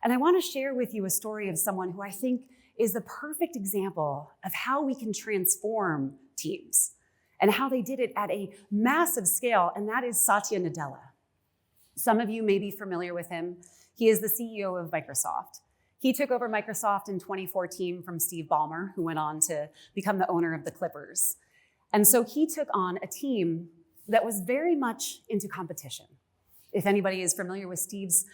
And I want to share with you a story of someone who I think is the perfect example of how we can transform teams and how they did it at a massive scale, and that is Satya Nadella. Some of you may be familiar with him. He is the CEO of Microsoft. He took over Microsoft in 2014 from Steve Ballmer, who went on to become the owner of the Clippers. And so he took on a team that was very much into competition. If anybody is familiar with Steve's,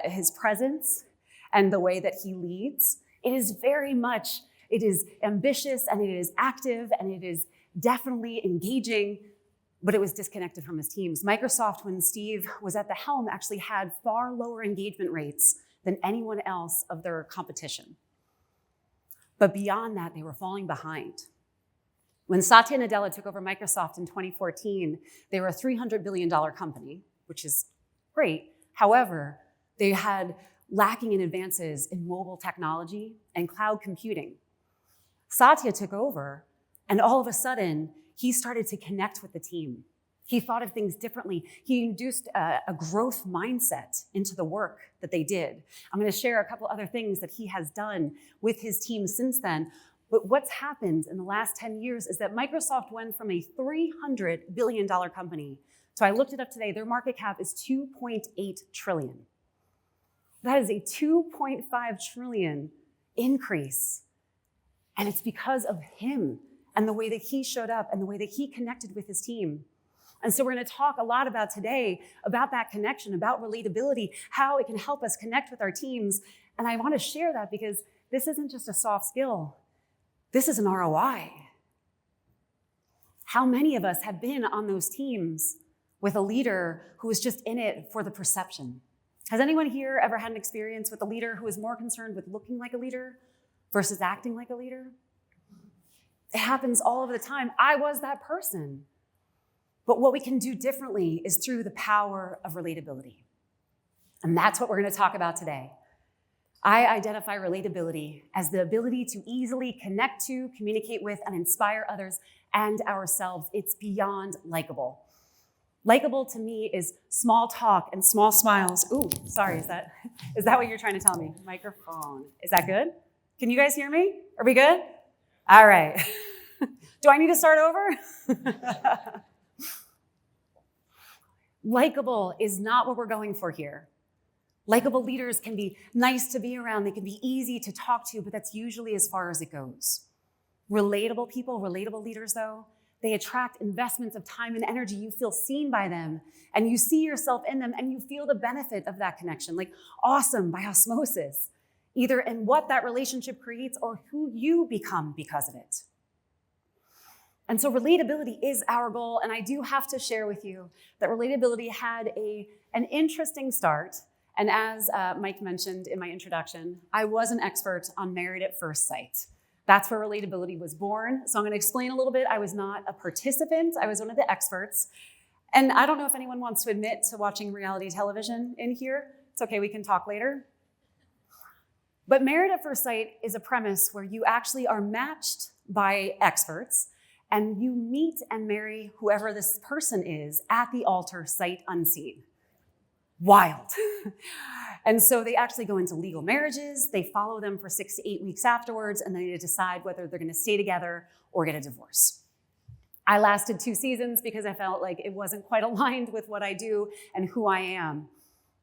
his presence and the way that he leads, it is very much, it is ambitious and it is active and it is definitely engaging, but it was disconnected from his teams. Microsoft, when Steve was at the helm, actually had far lower engagement rates than anyone else of their competition. But beyond that, they were falling behind. When Satya Nadella took over Microsoft in 2014, they were a $300 billion company, which is great. However, they had lacking in advances in mobile technology and cloud computing. Satya took over, and all of a sudden, he started to connect with the team. He thought of things differently. He induced a growth mindset into the work that they did. I'm going to share a couple other things that he has done with his team since then. But what's happened in the last 10 years is that Microsoft went from a $300 billion company. So I looked it up today. Their market cap is $2.8 trillion. That is a $2.5 trillion increase. And it's because of him and the way that he showed up and the way that he connected with his team. And so we're going to talk a lot about today about that connection, about relatability, how it can help us connect with our teams. And I want to share that because this isn't just a soft skill. This is an ROI. How many of us have been on those teams with a leader who was just in it for the perception? Has anyone here ever had an experience with a leader who is more concerned with looking like a leader versus acting like a leader? It happens all of the time. I was that person. But what we can do differently is through the power of relatability. And that's what we're going to talk about today. I identify relatability as the ability to easily connect to, communicate with, and inspire others and ourselves. It's beyond likable. Likable to me is small talk and small smiles. Ooh, sorry, is that what you're trying to tell me? Microphone. Is that good? Can you guys hear me? Are we good? All right. Do I need to start over? Likable is not what we're going for here. Likable leaders can be nice to be around. They can be easy to talk to, but that's usually as far as it goes. Relatable people, relatable leaders, though, they attract investments of time and energy. You feel seen by them, and you see yourself in them, and you feel the benefit of that connection, like awesome by osmosis, either in what that relationship creates or who you become because of it. And so relatability is our goal, and I do have to share with you that relatability had an interesting start. And as Mike mentioned in my introduction, I was an expert on Married at First Sight. That's where relatability was born. So I'm going to explain a little bit. I was not a participant. I was one of the experts. And I don't know if anyone wants to admit to watching reality television in here. It's okay, we can talk later. But Married at First Sight is a premise where you actually are matched by experts, and you meet and marry whoever this person is at the altar, sight unseen. Wild. And so they actually go into legal marriages. They follow them for 6 to 8 weeks afterwards, and then they decide whether they're going to stay together or get a divorce. I lasted 2 seasons because I felt like it wasn't quite aligned with what I do and who I am.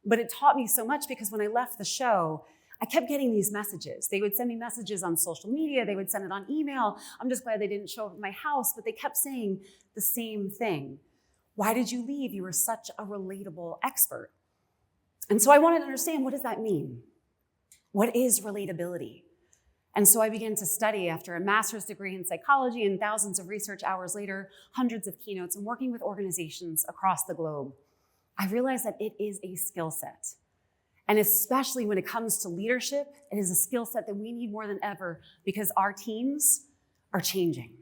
But it taught me so much because when I left the show, I kept getting these messages. They would send me messages on social media. They would send it on email. I'm just glad they didn't show up at my house, but they kept saying the same thing. Why did you leave? You were such a relatable expert. And so I wanted to understand, what does that mean? What is relatability? And so I began to study after a master's degree in psychology and thousands of research hours later, hundreds of keynotes, and working with organizations across the globe. I realized that it is a skill set. And especially when it comes to leadership, it is a skill set that we need more than ever because our teams are changing.